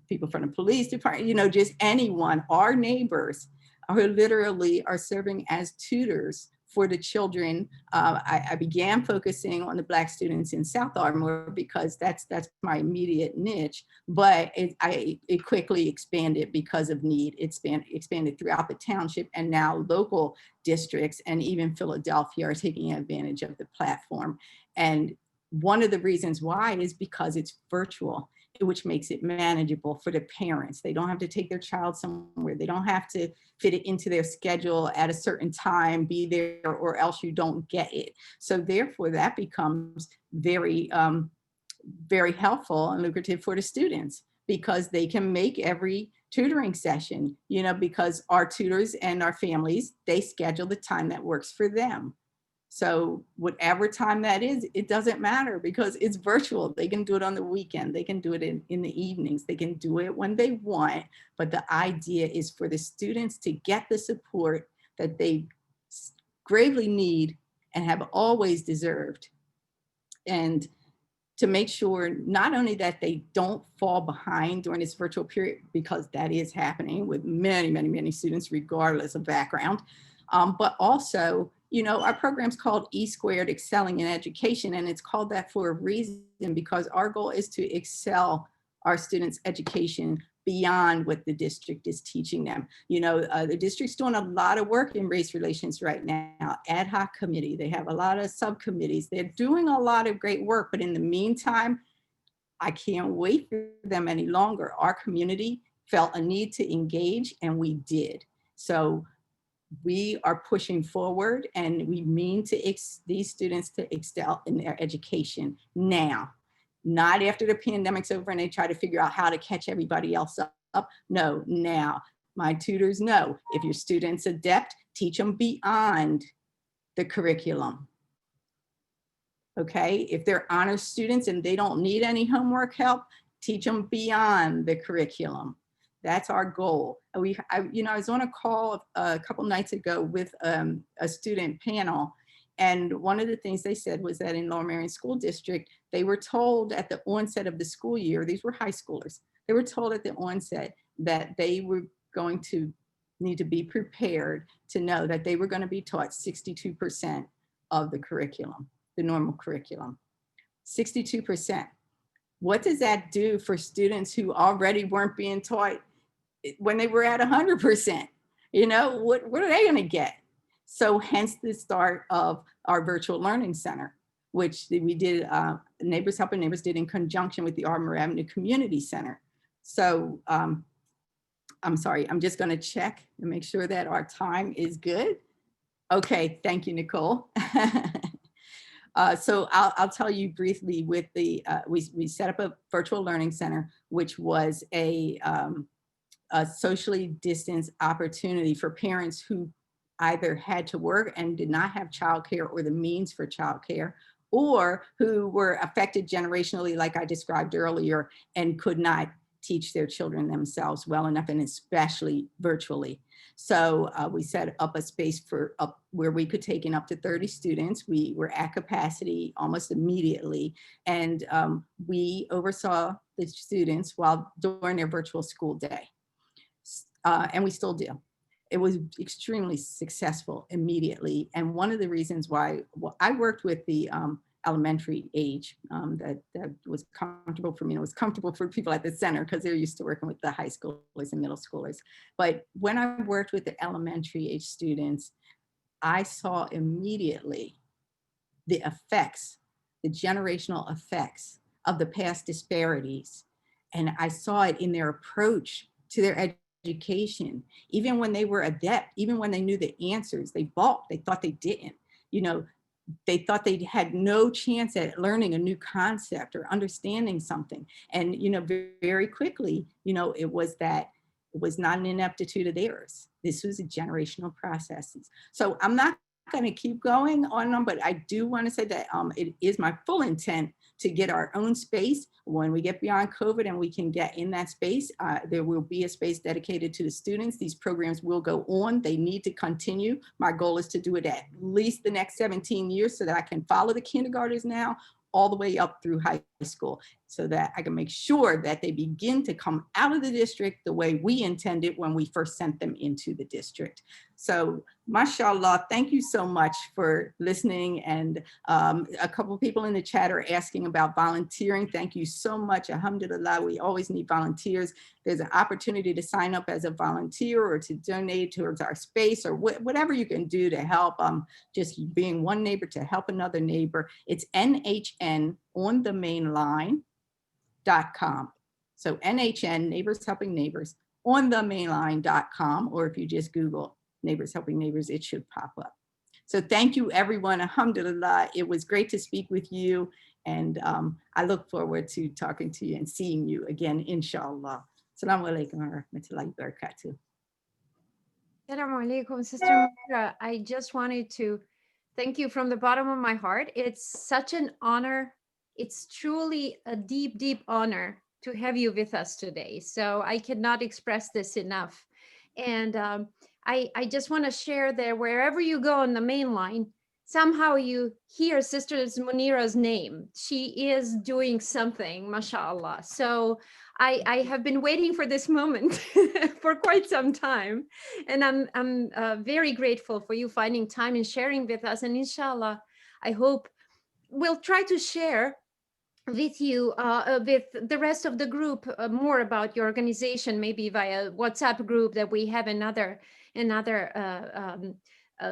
Speaker 3: people from the police department, just anyone, our neighbors who literally are serving as tutors for the children. I began focusing on the Black students in South Ardmore because that's my immediate niche, but it quickly expanded because of need. It expanded throughout the township, and now local districts and even Philadelphia are taking advantage of the platform. And one of the reasons why is because it's virtual, which makes it manageable for the parents. They don't have to take their child somewhere. They don't have to fit it into their schedule at a certain time, be there, or else you don't get it. So therefore that becomes very, very helpful and lucrative for the students, because they can make every tutoring session, because our tutors and our families, they schedule the time that works for them. So whatever time that is, it doesn't matter because it's virtual. They can do it on the weekend. They can do it in the evenings. They can do it when they want. But the idea is for the students to get the support that they gravely need and have always deserved. And to make sure not only that they don't fall behind during this virtual period, because that is happening with many, many, many students, regardless of background, but also, our program's called E Squared, Excelling in Education, and it's called that for a reason, because our goal is to excel our students' education beyond what the district is teaching them. The district's doing a lot of work in race relations right now, ad hoc committee, they have a lot of subcommittees, they're doing a lot of great work, but in the meantime, I can't wait for them any longer. Our community felt a need to engage, and we did. So we are pushing forward, and we mean to these students to excel in their education now, not after the pandemic's over and they try to figure out how to catch everybody else up. No, now. My tutors know if your student's adept, teach them beyond the curriculum. Okay, if they're honor students and they don't need any homework help, teach them beyond the curriculum. That's our goal. I was on a call a couple nights ago with a student panel, and one of the things they said was that in Lower Merion School District, they were told at the onset of the school year, these were high schoolers, they were told at the onset that they were going to need to be prepared to know that they were going to be taught 62% of the curriculum, the normal curriculum, 62%. What does that do for students who already weren't being taught when they were at 100%? What are they going to get? So hence the start of our virtual learning center, which we did, Neighbors Helping Neighbors did in conjunction with the Armour Avenue Community Center. So I'm sorry, I'm just gonna check and make sure that our time is good. Okay, thank you, Nicole. So I'll tell you briefly with the, we set up a virtual learning center, which was a socially distanced opportunity for parents who either had to work and did not have childcare or the means for childcare, or who were affected generationally, like I described earlier, and could not teach their children themselves well enough, and especially virtually. So we set up a space for where we could take in up to 30 students. We were at capacity almost immediately, and we oversaw the students during their virtual school day. And we still do. It was extremely successful immediately. And one of the reasons why, well, I worked with the elementary age that was comfortable for me. And it was comfortable for people at the center because they're used to working with the high schoolers and middle schoolers. But when I worked with the elementary age students, I saw immediately the effects, the generational effects of the past disparities. And I saw it in their approach to their education. Even when they were adept, even when they knew the answers, they balked. They thought they didn't. You know, they thought they had no chance at learning a new concept or understanding something. And, you know, very quickly, you know, it was not an ineptitude of theirs. This was a generational process. So I'm not going to keep going on, but I do want to say that it is my full intent to get our own space when we get beyond COVID and we can get in that space. There will be a space dedicated to the students. These programs will go on. They need to continue. My goal is to do it at least the next 17 years so that I can follow the kindergartners now all the way up through high school, so that I can make sure that they begin to come out of the district the way we intended when we first sent them into the district. So, mashallah, thank you so much for listening. And a couple of people in the chat are asking about volunteering. Thank you so much. Alhamdulillah, we always need volunteers. There's an opportunity to sign up as a volunteer or to donate towards our space or whatever you can do to help. Just being one neighbor to help another neighbor. It's NHNonthemainline.com. So NHN, Neighbors Helping Neighbors, onthemainline.com, or if you just Google Neighbors Helping Neighbors, it should pop up. So thank you, everyone. Alhamdulillah, it was great to speak with you. And I look forward to talking to you and seeing you again, inshallah. Assalamu alaikum wa rahmatullahi wa barakatuh.
Speaker 4: Assalamu alaikum, Sister Muneera. I just wanted to thank you from the bottom of my heart. It's such an honor. It's truly a deep, deep honor to have you with us today. So I cannot express this enough. And I just want to share that wherever you go on the main line, somehow you hear Sister Muneera's name. She is doing something, mashallah. So I have been waiting for this moment for quite some time. And I'm very grateful for you finding time and sharing with us. And inshallah, I hope we'll try to share with you, with the rest of the group, more about your organization, maybe via WhatsApp group that we have in other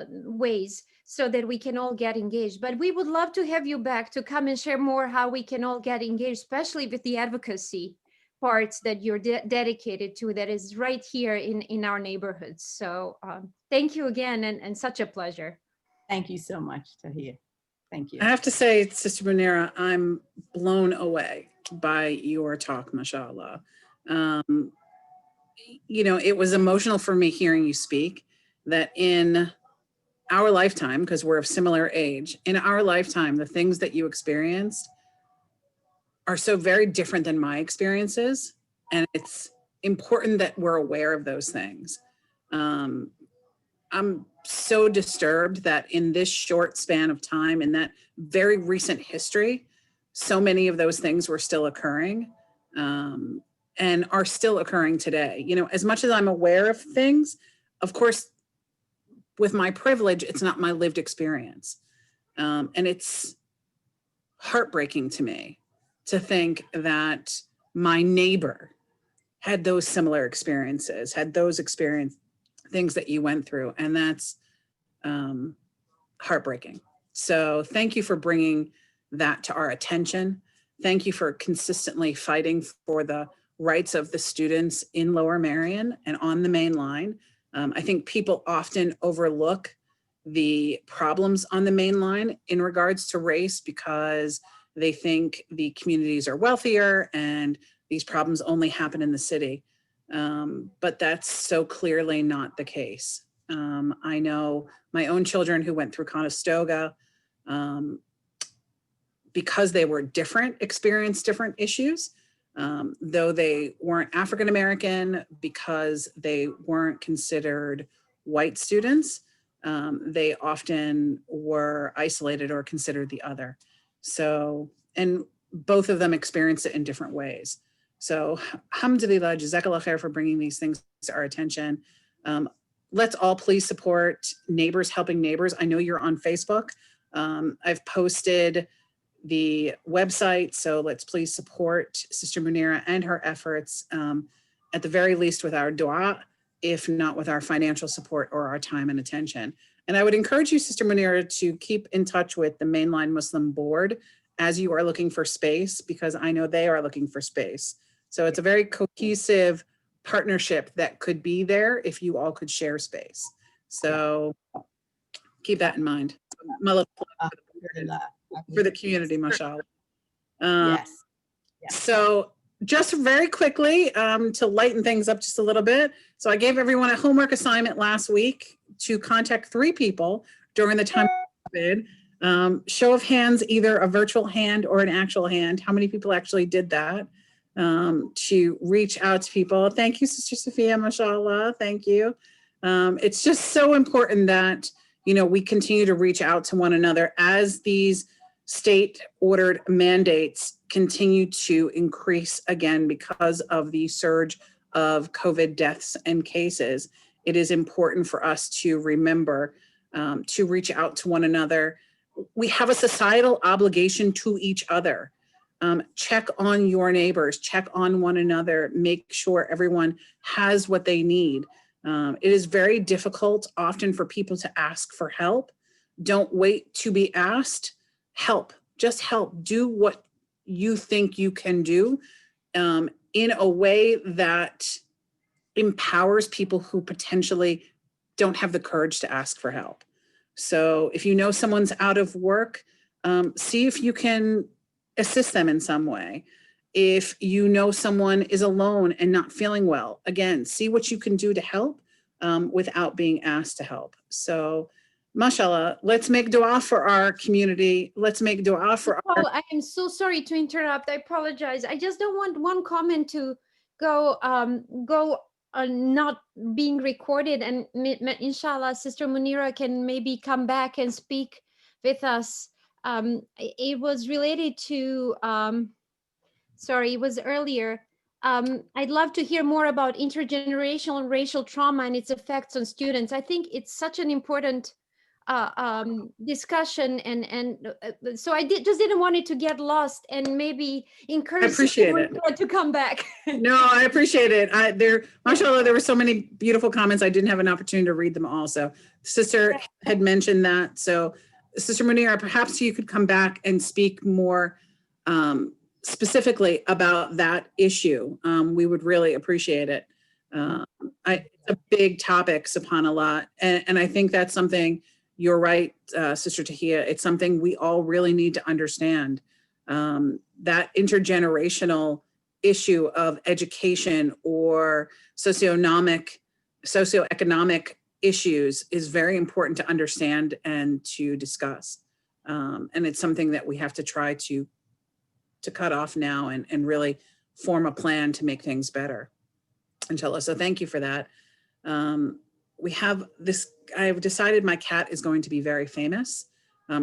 Speaker 4: ways, so that we can all get engaged. But we would love to have you back to come and share more how we can all get engaged, especially with the advocacy parts that you're dedicated to, that is right here in our neighborhoods. So thank you again, and such a pleasure.
Speaker 3: Thank you so much, Tahir. Thank you.
Speaker 1: I have to say, Sister Muneera, I'm blown away by your talk, mashallah. You know, it was emotional for me hearing you speak, that in our lifetime, because we're of similar age, in our lifetime, the things that you experienced are so very different than my experiences. And it's important that we're aware of those things. I'm so disturbed that in this short span of time, in that very recent history, so many of those things were still occurring, and are still occurring today. You know, as much as I'm aware of things, of course, with my privilege, it's not my lived experience. And it's heartbreaking to me to think that my neighbor had those similar experiences, had those things that you went through. And that's heartbreaking. So thank you for bringing that to our attention. Thank you for consistently fighting for the rights of the students in Lower Merion and on the main line. I think people often overlook the problems on the main line in regards to race because they think the communities are wealthier and these problems only happen in the city. But that's so clearly not the case. I know my own children who went through Conestoga, because they were different, experienced different issues, though they weren't African-American, because they weren't considered white students, they often were isolated or considered the other. So, and both of them experienced it in different ways. So, alhamdulillah, jazakallah khair for bringing these things to our attention. Let's all please support Neighbors Helping Neighbors. I know you're on Facebook. I've posted the website, so let's please support Sister Muneera and her efforts, at the very least with our dua, if not with our financial support or our time and attention. And I would encourage you, Sister Muneera, to keep in touch with the Mainline Muslim Board as you are looking for space, because I know they are looking for space. So it's a very cohesive partnership that could be there if you all could share space. So keep that in mind. For the community, mashallah.
Speaker 3: Yes.
Speaker 1: So just very quickly, to lighten things up just a little bit. So I gave everyone a homework assignment last week to contact 3 people during the time of COVID. Show of hands, either a virtual hand or an actual hand. How many people actually did that? To reach out to people. Thank you, Sister Sophia, mashallah. Thank you. It's just so important that, you know, we continue to reach out to one another as these state ordered mandates continue to increase again because of the surge of COVID deaths and cases. It is important for us to remember to reach out to one another. We have a societal obligation to each other. Check on your neighbors, check on one another, make sure everyone has what they need. It is very difficult often for people to ask for help. Don't wait to be asked. Help, just help. Do what you think you can do in a way that empowers people who potentially don't have the courage to ask for help. So if you know someone's out of work, see if you can assist them in some way. If you know someone is alone and not feeling well, again, see what you can do to help without being asked to help. So, mashallah, let's make dua for our community. Let's make dua for our...
Speaker 4: Oh, I am so sorry to interrupt. I apologize. I just don't want one comment to go not being recorded, and inshallah, Sister Muneera can maybe come back and speak with us. It was related to, sorry, it was earlier. I'd love to hear more about intergenerational and racial trauma and its effects on students. I think it's such an important discussion, and so I just didn't want it to get lost, and maybe encourage
Speaker 1: I appreciate it
Speaker 4: to come back.
Speaker 1: No, I appreciate it. Mashallah, there were so many beautiful comments. I didn't have an opportunity to read them all. So Sister had mentioned that. So Sister Muneera, perhaps you could come back and speak more specifically about that issue. We would really appreciate it. It's a big topic, subhanAllah. And I think that's something, you're right, Sister Tahia, it's something we all really need to understand. That intergenerational issue of education or socioeconomic issues is very important to understand and to discuss. And it's something that we have to try to cut off now and really form a plan to make things better, inshallah. So thank you for that. We have this, I've decided my cat is going to be very famous.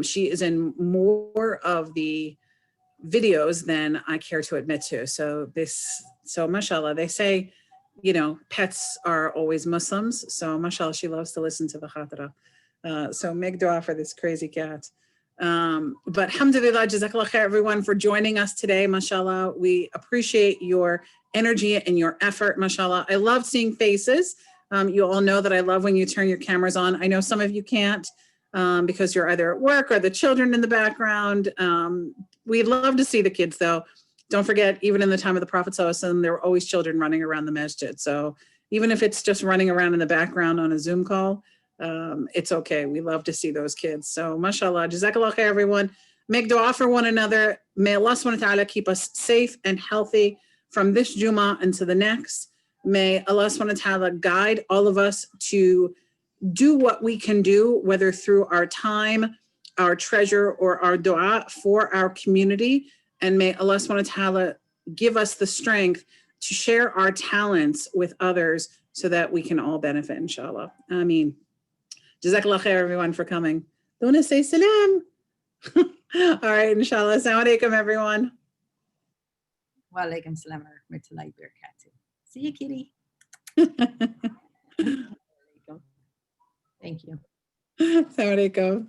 Speaker 1: She is in more of the videos than I care to admit to. So mashallah, they say, you know, pets are always Muslims. So mashallah, she loves to listen to the Khatera. So make dua for this crazy cat. But alhamdulillah, jazakallah khair everyone for joining us today, mashallah. We appreciate your energy and your effort, mashallah. I love seeing faces. You all know that I love when you turn your cameras on. I know some of you can't because you're either at work or the children in the background. We'd love to see the kids though. Don't forget, even in the time of the Prophet ﷺ, there were always children running around the masjid. So even if it's just running around in the background on a Zoom call, it's okay. We love to see those kids. So mashallah, jazakallah khair, everyone. Make dua for one another. May Allah subhanahu wa ta'ala keep us safe and healthy from this Jummah into the next. May Allah subhanahu wa ta'ala guide all of us to do what we can do, whether through our time, our treasure, or our dua for our community. And may Allah subhanahu wa ta'ala give us the strength to share our talents with others so that we can all benefit, inshallah. Ameen. Jazakallah khair, everyone, for coming. Don't want to say salam. All right, inshallah. Assalamu alaikum, everyone.
Speaker 3: Wa alaikum salam wa rahmatullahi wa barakatuh. See you, kitty. Thank you.
Speaker 1: Assalamu alaikum.